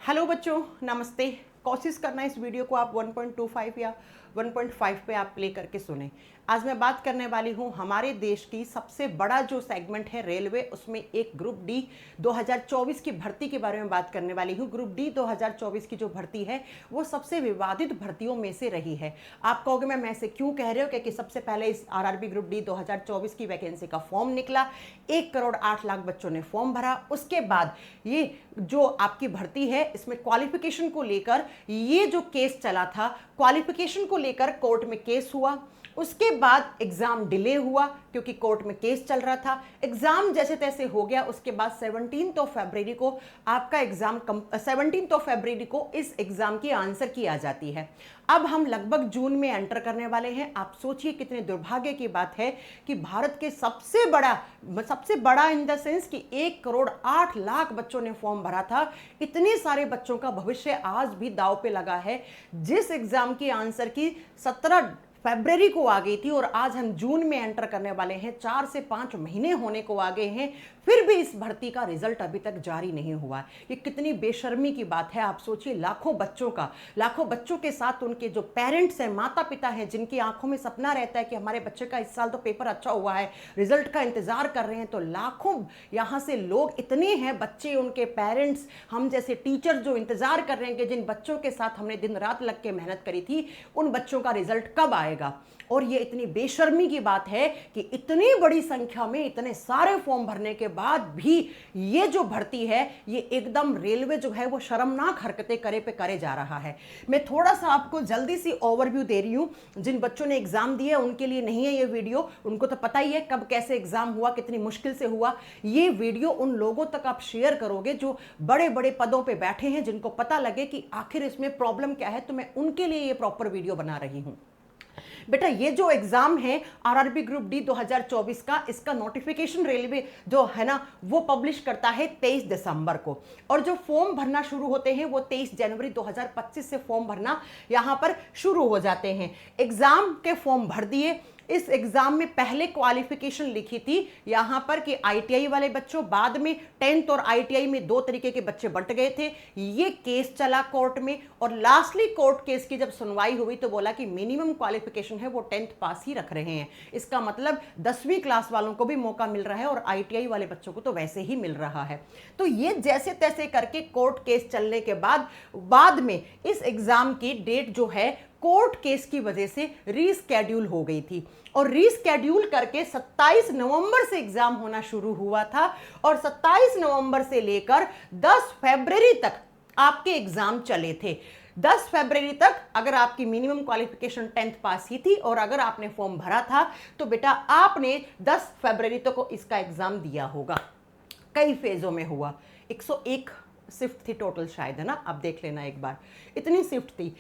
Hello बच्चों, नमस्ते। कोशिश करना इस वीडियो को आप 1.25 या 1.5 पे आप प्ले करके सुने। आज मैं बात करने वाली हूँ हमारे देश की सबसे बड़ा जो सेगमेंट है रेलवे, उसमें एक ग्रुप डी 2024 की भर्ती के बारे में बात करने वाली हूँ। ग्रुप डी 2024 की जो भर्ती है वो सबसे विवादित भर्तियों में से रही है। आप कहोगे मैं ऐसे क्यों कह रहे हो, क्योंकि सबसे पहले इस आरआरबी ग्रुप डी 2024 की वैकेंसी का फॉर्म निकला, 1 करोड़ 8 लाख बच्चों ने फॉर्म भरा। उसके बाद ये जो आपकी भर्ती है इसमें क्वालिफिकेशन को लेकर ये जो केस चला था, क्वालिफिकेशन को लेकर कोर्ट में केस हुआ। उसके बाद एग्जाम डिले हुआ क्योंकि कोर्ट में केस चल रहा था। एग्जाम जैसे तैसे हो गया। उसके बाद 17 फरवरी को आपका एग्जाम 17 फरवरी को इस एग्जाम की आंसर की आ जाती है। अब हम लगभग जून में एंटर करने वाले हैं। आप सोचिए कितने दुर्भाग्य की बात है कि भारत के सबसे बड़ा इन द सेंस कि 1 करोड़ 8 लाख बच्चों ने फॉर्म भरा था। इतने सारे बच्चों का भविष्य आज भी दांव पे लगा है। जिस एग्जाम की आंसर की 17 फरवरी को आ गई थी और आज हम जून में एंटर करने वाले हैं, 4 से 5 महीने होने को आ गए हैं, फिर भी इस भर्ती का रिजल्ट अभी तक जारी नहीं हुआ। ये कितनी बेशर्मी की बात है। आप सोचिए, लाखों बच्चों के साथ उनके जो पेरेंट्स हैं, माता पिता हैं, जिनकी आंखों में सपना रहता है कि हमारे बच्चे का इस साल तो पेपर अच्छा हुआ है, रिजल्ट का इंतजार कर रहे हैं, तो लाखों यहां से लोग इतने हैं, बच्चे, उनके पेरेंट्स, हम जैसे टीचर जो इंतजार कर रहे हैं कि जिन बच्चों के साथ हमने दिन रात लग के मेहनत करी थी, उन बच्चों का रिजल्ट कब आएगा। और ये इतनी बेशर्मी की बात है कि इतनी बड़ी संख्या में इतने सारे फॉर्म भरने के बाद भी ये जो भर्ती है, ये एकदम रेलवे जो है वो शर्मनाक हरकतें करे जा रहा है। मैं थोड़ा सा आपको जल्दी सी ओवरव्यू दे रही हूं। जिन बच्चों ने एग्जाम दिया उनके लिए नहीं है ये वीडियो, उनको तो पता ही है कब कैसे एग्जाम हुआ, कितनी मुश्किल से हुआ। ये वीडियो उन लोगों तक आप शेयर करोगे जो बड़े बड़े पदों पर बैठे हैं, जिनको पता लगे कि आखिर इसमें प्रॉब्लम क्या है, तो मैं उनके लिए ये प्रॉपर वीडियो बना रही हूं। बेटा, ये जो एग्जाम है आरआरबी ग्रुप डी 2024 का, इसका नोटिफिकेशन रेलवे जो है ना वो पब्लिश करता है 23 दिसंबर को, और जो फॉर्म भरना शुरू होते हैं वो 23 जनवरी 2025 से फॉर्म भरना यहां पर शुरू हो जाते हैं। एग्जाम के फॉर्म भर दिए। इस एग्जाम में पहले क्वालिफिकेशन लिखी थी यहां पर कि आईटीआई वाले बच्चों, बाद में 10th और आईटीआई में 2 तरीके के बच्चे बंट गए थे। ये केस चला कोर्ट में और लास्टली कोर्ट केस की जब सुनवाई हुई तो बोला कि मिनिमम क्वालिफिकेशन है वो 10th पास ही रख रहे हैं। इसका मतलब 10वीं क्लास वालों को भी मौका मिल रहा है और आईटीआई वाले बच्चों को तो वैसे ही मिल रहा है। तो ये जैसे तैसे करके कोर्ट केस चलने के बाद में इस एग्जाम की डेट जो है कोर्ट केस की वजह से रीस्केड्यूल हो गई थी, और रीस्केड्यूल करके 27 नवंबर से एग्जाम होना शुरू हुआ था, और 27 नवंबर से लेकर 10 फरवरी तक आपके एग्जाम चले थे। 10 फरवरी तक अगर आपकी मिनिमम क्वालिफिकेशन 10th पास ही थी और अगर आपने फॉर्म भरा था तो बेटा आपने 10 फरवरी तक को इसका एग्जाम दिया होगा। कई फेजों में हुआ, 101 शिफ्ट थी टोटल शायद, है ना, आप देख लेना एक बार, इतनी शिफ्ट थी।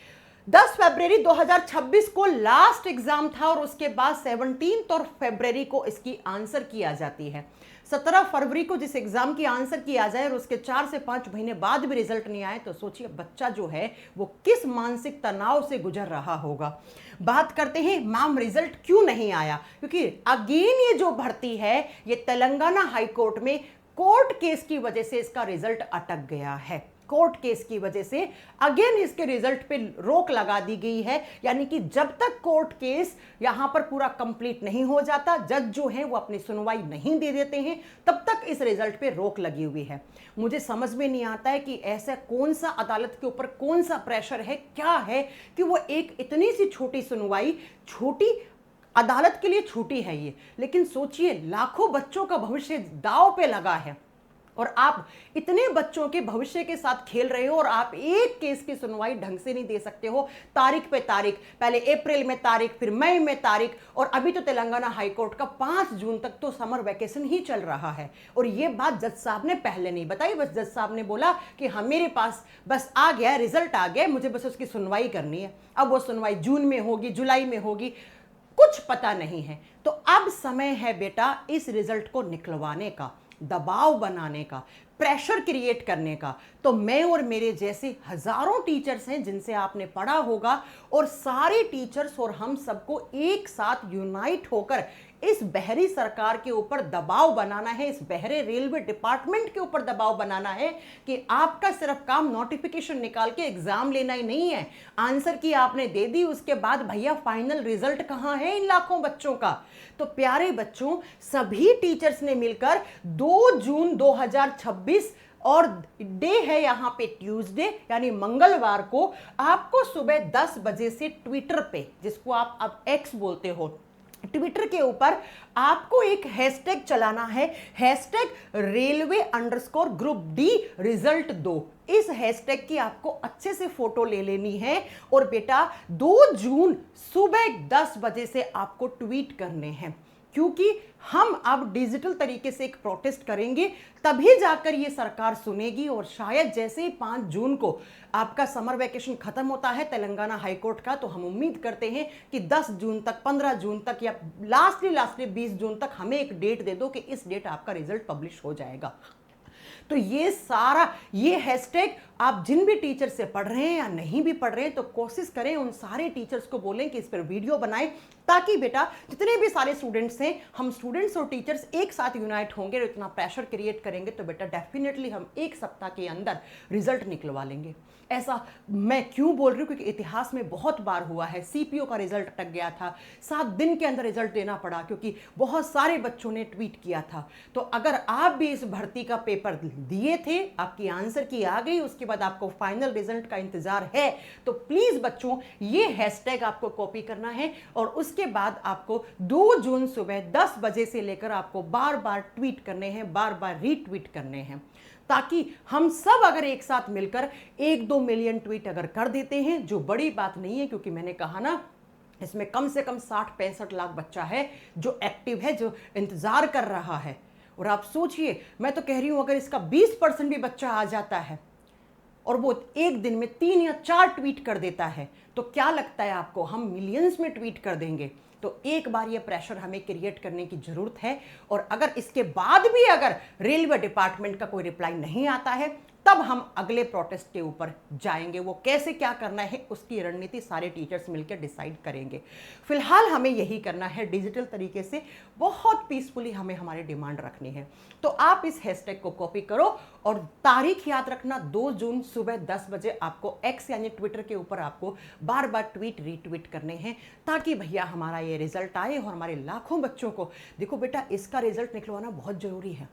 10 फरवरी 2026 को लास्ट एग्जाम था और उसके बाद 17 और फरवरी को इसकी आंसर की आ जाती है। 17 फरवरी को जिस एग्जाम की आंसर की आ जाए और उसके 4 से 5 महीने बाद भी रिजल्ट नहीं आए, तो सोचिए बच्चा जो है वो किस मानसिक तनाव से गुजर रहा होगा। बात करते हैं मैम रिजल्ट क्यों नहीं आया, क्योंकि अगेन ये जो भर्ती है ये तेलंगाना हाई कोर्ट में कोर्ट केस की वजह से इसका रिजल्ट अटक गया है। कोर्ट केस की वजह से अगेन इसके रिजल्ट पे रोक लगा दी गई है, यानी कि जब तक कोर्ट केस यहां पर पूरा कंप्लीट नहीं हो जाता, जज जो है वो अपनी सुनवाई नहीं दे देते हैं, तब तक इस रिजल्ट पे रोक लगी हुई है। मुझे समझ में नहीं आता है कि ऐसा कौन सा अदालत के ऊपर कौन सा प्रेशर है, क्या है कि वो एक इतनी सी छोटी सुनवाई, छोटी अदालत के लिए छूटी है ये, लेकिन सोचिए लाखों बच्चों का भविष्य दांव पे लगा है और आप इतने बच्चों के भविष्य के साथ खेल रहे हो और आप एक केस की सुनवाई ढंग से नहीं दे सकते हो। तारीख पे तारीख, पहले अप्रैल में तारीख, फिर मई में तारीख, और अभी तो तेलंगाना हाई कोर्ट का 5 जून तक तो समर वैकेशन ही चल रहा है। और ये बात जज साहब ने पहले नहीं बताई, बस जज साहब ने बोला कि हाँ मेरे पास बस आ गया, रिजल्ट आ गया, मुझे बस उसकी सुनवाई करनी है। अब वो सुनवाई जून में होगी, जुलाई में होगी, कुछ पता नहीं है। तो अब समय है बेटा इस रिजल्ट को निकलवाने का, दबाव बनाने का, प्रेशर क्रिएट करने का। तो मैं और मेरे जैसे हजारों टीचर्स हैं जिनसे आपने पढ़ा होगा, और सारे टीचर्स और हम सबको एक साथ यूनाइट होकर इस बहरी सरकार के ऊपर दबाव बनाना है, इस बहरे रेलवे डिपार्टमेंट के ऊपर दबाव बनाना है कि आपका सिर्फ काम नोटिफिकेशन निकाल के एग्जाम लेना ही नहीं है। आंसर की आपने दे दी, उसके बाद भैया फाइनल रिजल्ट कहां है इन लाखों बच्चों का। तो प्यारे बच्चों, सभी टीचर्स ने मिलकर 2 जून 2026 और डे है यहां पे ट्यूसडे यानी मंगलवार को आपको सुबह 10 बजे से ट्विटर पे, जिसको आप अब एक्स बोलते हो, ट्विटर के ऊपर आपको एक हैशटैग चलाना है, हैशटैग railway_group D रिजल्ट 2। इस हैशटैग की आपको अच्छे से फोटो ले लेनी है और बेटा 2 जून सुबह 10 बजे से आपको ट्वीट करने हैं, क्योंकि हम अब डिजिटल तरीके से एक प्रोटेस्ट करेंगे, तभी जाकर ये सरकार सुनेगी। और शायद जैसे ही 5 जून को आपका समर वैकेशन खत्म होता है तेलंगाना हाईकोर्ट का, तो हम उम्मीद करते हैं कि 10 जून तक, 15 जून तक या लास्टली 20 जून तक हमें एक डेट दे दो कि इस डेट आपका रिजल्ट पब्लिश हो जाएगा। तो ये हैशटैग आप जिन भी टीचर से पढ़ रहे हैं या नहीं भी पढ़ रहे हैं, तो कोशिश करें उन सारे टीचर्स को बोलें कि इस पर वीडियो बनाएं, ताकि बेटा जितने भी सारे स्टूडेंट्स हैं, हम स्टूडेंट्स और टीचर्स एक साथ यूनाइट होंगे और इतना प्रेशर क्रिएट करेंगे, तो बेटा डेफिनेटली हम एक सप्ताह के अंदर रिजल्ट निकलवा लेंगे। ऐसा मैं क्यों बोल रही हूँ, क्योंकि इतिहास में बहुत बार हुआ है। सीपीओ का रिजल्ट अटक गया था, 7 दिन के अंदर रिजल्ट देना पड़ा, क्योंकि बहुत सारे बच्चों ने ट्वीट किया था। तो अगर आप भी इस भर्ती का पेपर दिए थे, आपकी आंसर की आ गई, उसके बाद आपको फाइनल रिजल्ट का इंतजार है, तो प्लीज बच्चों ये हैशटैग आपको कॉपी करना है और उसके बाद आपको 2 जून सुबह 10 बजे से लेकर आपको बार बार ट्वीट करने हैं, बार बार रीट्वीट करने हैं, ताकि हम सब अगर एक साथ मिलकर 1-2 मिलियन ट्वीट अगर कर देते हैं, जो बड़ी बात नहीं है, क्योंकि मैंने कहा ना इसमें कम से कम 60-65 लाख बच्चा है जो एक्टिव है, जो इंतजार कर रहा है। और आप सोचिए, मैं तो कह रही हूं अगर इसका 20% भी बच्चा आ जाता है और वो एक दिन में 3 या 4 ट्वीट कर देता है, तो क्या लगता है आपको, हम मिलियंस में ट्वीट कर देंगे। तो एक बार ये प्रेशर हमें क्रिएट करने की जरूरत है। और अगर इसके बाद भी अगर रेलवे डिपार्टमेंट का कोई रिप्लाई नहीं आता है, तब हम अगले प्रोटेस्ट के ऊपर जाएंगे। वो कैसे क्या करना है उसकी रणनीति सारे टीचर्स मिलकर डिसाइड करेंगे। फिलहाल हमें यही करना है, डिजिटल तरीके से बहुत पीसफुली हमें हमारी डिमांड रखनी है। तो आप इस हैशटैग को कॉपी करो और तारीख याद रखना, 2 जून सुबह 10 बजे आपको एक्स यानी ट्विटर के ऊपर आपको बार बार ट्वीट रीट्वीट करने हैं, ताकि भैया हमारा ये रिजल्ट आए और हमारे लाखों बच्चों को, देखो बेटा इसका रिजल्ट निकलवाना बहुत जरूरी है,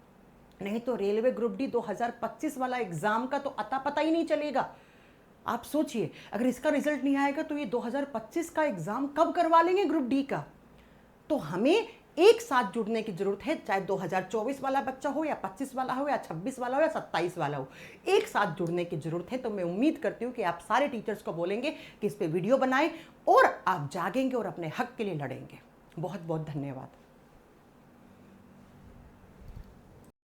नहीं तो रेलवे ग्रुप डी 2025 वाला एग्जाम का तो अता पता ही नहीं चलेगा। आप सोचिए, अगर इसका रिजल्ट नहीं आएगा तो ये 2025 का एग्जाम कब करवा लेंगे ग्रुप डी का। तो हमें एक साथ जुड़ने की जरूरत है, चाहे 2024 वाला बच्चा हो या 25 वाला हो या 26 वाला हो या 27 वाला हो, एक साथ जुड़ने की जरूरत है। तो मैं उम्मीद करती हूँ कि आप सारे टीचर्स को बोलेंगे कि इस पे वीडियो बनाएं और आप जागेंगे और अपने हक के लिए लड़ेंगे। बहुत बहुत धन्यवाद।